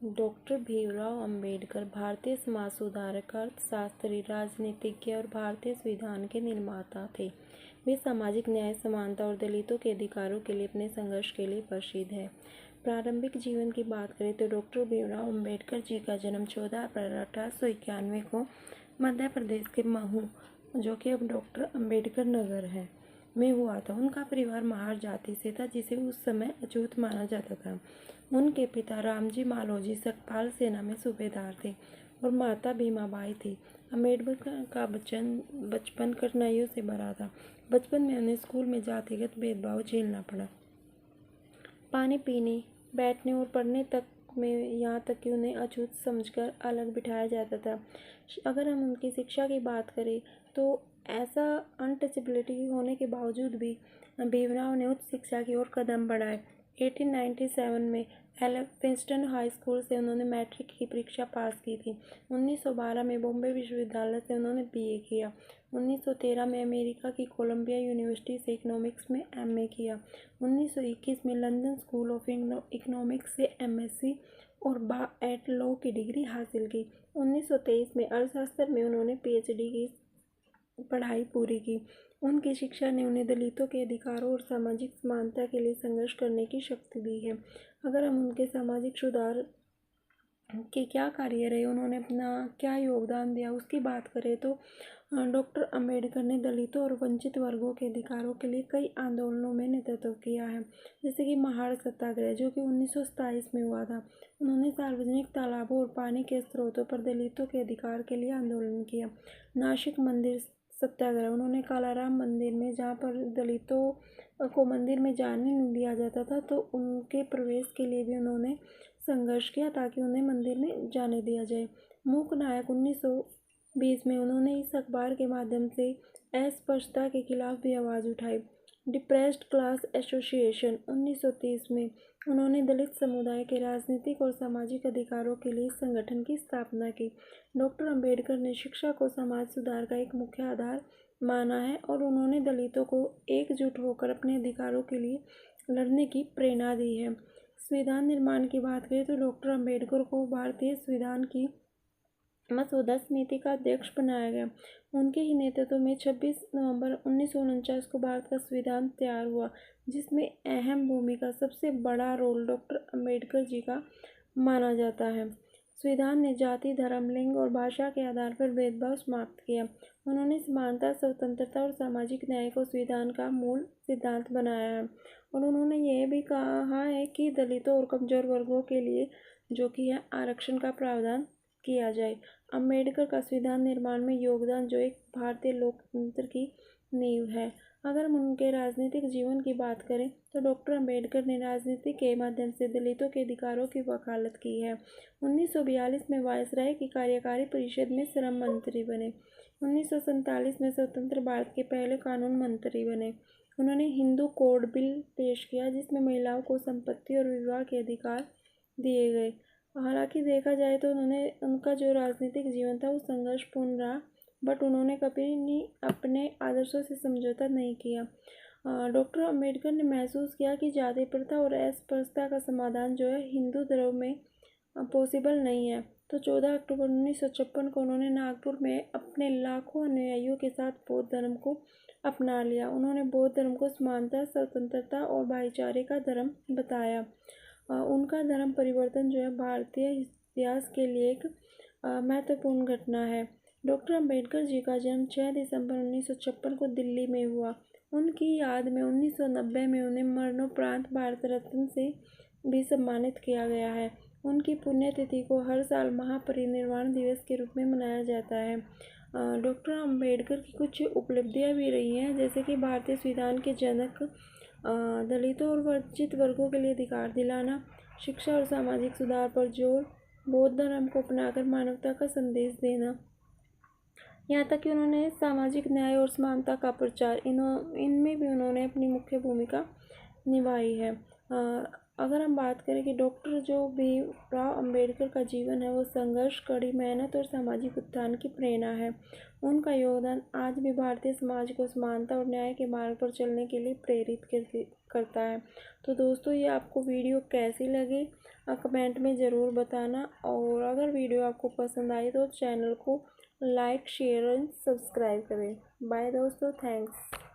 Doctor Bhimrao Ambedkar Bharatiya Samaj सुधारक, अर्थशास्त्री, राजनीतिज्ञ और भारतीय संविधान के निर्माता थे। वे सामाजिक न्याय, समानता और दलितों के अधिकारों के लिए अपने संघर्ष के लिए प्रसिद्ध है। प्रारंभिक जीवन की बात करें तो डॉक्टर भीमराव अंबेडकर जी का जन्म 14 अप्रैल 1891 को मध्य प्रदेश के महू, जो कि अब डॉक्टर अंबेडकर नगर है, में हुआ था। उनका परिवार महार जाति से था, जिसे उस समय अछूत माना जाता था। उनके पिता रामजी मालोजी सकपाल सेना में सूबेदार थे और माता भीमाबाई थी। अम्बेडकर का बचपन कठिनाइयों से भरा था। बचपन में उन्हें स्कूल में जातिगत भेदभाव झेलना पड़ा। पानी पीने, बैठने और पढ़ने तक में, यहाँ तक कि उन्हें अछूत समझकर अलग बिठाया जाता था। अगर हम उनकी शिक्षा की बात करें तो ऐसा अनटचेबिलिटी होने के बावजूद भी भीमराव ने उच्च शिक्षा की ओर कदम बढ़ाए। 1897 में एल्फिंस्टन हाई स्कूल से उन्होंने मैट्रिक की परीक्षा पास की थी। 1912 में बॉम्बे विश्वविद्यालय से उन्होंने बीए किया। 1913 में अमेरिका की कोलंबिया यूनिवर्सिटी से इकोनॉमिक्स में एमए किया। 1921 में लंदन स्कूल ऑफ इकोनॉमिक्स से एमएससी और बा.एड लॉ की डिग्री हासिल की। 1923 में अर्थशास्त्र में उन्होंने पीएचडी की पढ़ाई पूरी की। उनकी शिक्षा ने उन्हें दलितों के अधिकारों और सामाजिक समानता के लिए संघर्ष करने की शक्ति दी है। अगर हम उनके सामाजिक सुधार के क्या कार्य रहे, उन्होंने अपना क्या योगदान दिया, उसकी बात करें तो डॉक्टर अंबेडकर ने दलितों और वंचित वर्गों के अधिकारों के लिए कई आंदोलनों में नेतृत्व किया है, जैसे कि महाड़ सत्याग्रह, जो कि 1927 में हुआ था। उन्होंने सार्वजनिक तालाबों और पानी के स्रोतों पर दलितों के अधिकार के लिए आंदोलन किया। नासिक मंदिर सत्याग्रह, उन्होंने कालाराम मंदिर में, जहाँ पर दलितों को मंदिर में जाने नहीं दिया जाता था, तो उनके प्रवेश के लिए भी उन्होंने संघर्ष किया ताकि उन्हें मंदिर में जाने दिया जाए। मूक नायक 1920 में उन्होंने इस अखबार के माध्यम से अस्पृश्यता के खिलाफ भी आवाज़ उठाई। डिप्रेस्ड क्लास एसोसिएशन 1930 में उन्होंने दलित समुदाय के राजनीतिक और सामाजिक अधिकारों के लिए इस संगठन की स्थापना की। डॉक्टर अंबेडकर ने शिक्षा को समाज सुधार का एक मुख्य आधार माना है और उन्होंने दलितों को एकजुट होकर अपने अधिकारों के लिए लड़ने की प्रेरणा दी है। संविधान निर्माण की बात करें तो डॉक्टर अंबेडकर को भारतीय संविधान की मसौदा समिति का अध्यक्ष बनाया गया। उनके ही नेतृत्व में 26 नवंबर 1949 को भारत का संविधान तैयार हुआ, जिसमें अहम भूमिका, सबसे बड़ा रोल डॉक्टर अंबेडकर जी का माना जाता है। संविधान ने जाति, धर्म, लिंग और भाषा के आधार पर भेदभाव समाप्त किया। उन्होंने समानता, स्वतंत्रता और सामाजिक न्याय को संविधान का मूल सिद्धांत बनाया है और उन्होंने यह भी कहा है कि दलितों और कमजोर वर्गों के लिए, जो कि है, आरक्षण का प्रावधान किया जाए। अंबेडकर का संविधान निर्माण में योगदान, जो एक भारतीय लोकतंत्र की नींव है। अगर हम उनके राजनीतिक जीवन की बात करें तो डॉक्टर अंबेडकर ने राजनीति के माध्यम से दलितों के अधिकारों की वकालत की है। 1942 में वायसराय की कार्यकारी परिषद में श्रम मंत्री बने। 1947 में स्वतंत्र भारत के पहले कानून मंत्री बने। उन्होंने हिंदू कोड बिल पेश किया, जिसमें महिलाओं को संपत्ति और विवाह के अधिकार दिए गए। हालांकि देखा जाए तो उनका जो राजनीतिक जीवन था वो संघर्षपूर्ण रहा, बट उन्होंने कभी नहीं अपने आदर्शों से समझौता नहीं किया। डॉक्टर अंबेडकर ने महसूस किया कि जाति प्रथा और अस्पृश्यता का समाधान जो है हिंदू धर्म में पॉसिबल नहीं है, तो 14 अक्टूबर 1956 को उन्होंने नागपुर में अपने लाखों अनुयायियों के साथ बौद्ध धर्म को अपना लिया। उन्होंने बौद्ध धर्म को समानता, स्वतंत्रता और भाईचारे का धर्म बताया। उनका धर्म परिवर्तन जो है भारतीय इतिहास के लिए एक महत्वपूर्ण घटना है। डॉक्टर अंबेडकर जी का जन्म 6 दिसंबर 1956 को दिल्ली में हुआ। उनकी याद में 1990 में उन्हें मरणोपरांत भारत रत्न से भी सम्मानित किया गया है। उनकी पुण्यतिथि को हर साल महापरिनिर्वाण दिवस के रूप में मनाया जाता है। डॉक्टर अंबेडकर की कुछ उपलब्धियां भी रही हैं, जैसे कि भारतीय संविधान के जनक, दलितों और वंचित वर्गों के लिए अधिकार दिलाना, शिक्षा और सामाजिक सुधार पर जोर, बौद्ध धर्म को अपनाकर मानवता का संदेश देना, यहाँ तक कि उन्होंने सामाजिक न्याय और समानता का प्रचार, इनमें भी उन्होंने अपनी मुख्य भूमिका निभाई है। अगर हम बात करें कि डॉक्टर जो भीमराव अंबेडकर का जीवन है वो संघर्ष, कड़ी मेहनत और सामाजिक उत्थान की प्रेरणा है। उनका योगदान आज भी भारतीय समाज को समानता और न्याय के मार्ग पर चलने के लिए प्रेरित करता है। तो दोस्तों, ये आपको वीडियो कैसी लगी? कमेंट में ज़रूर बताना। और अगर वीडियो आपको पसंद आई तो चैनल को लाइक शेयर एंड सब्सक्राइब करें। बाय दोस्तों, थैंक्स।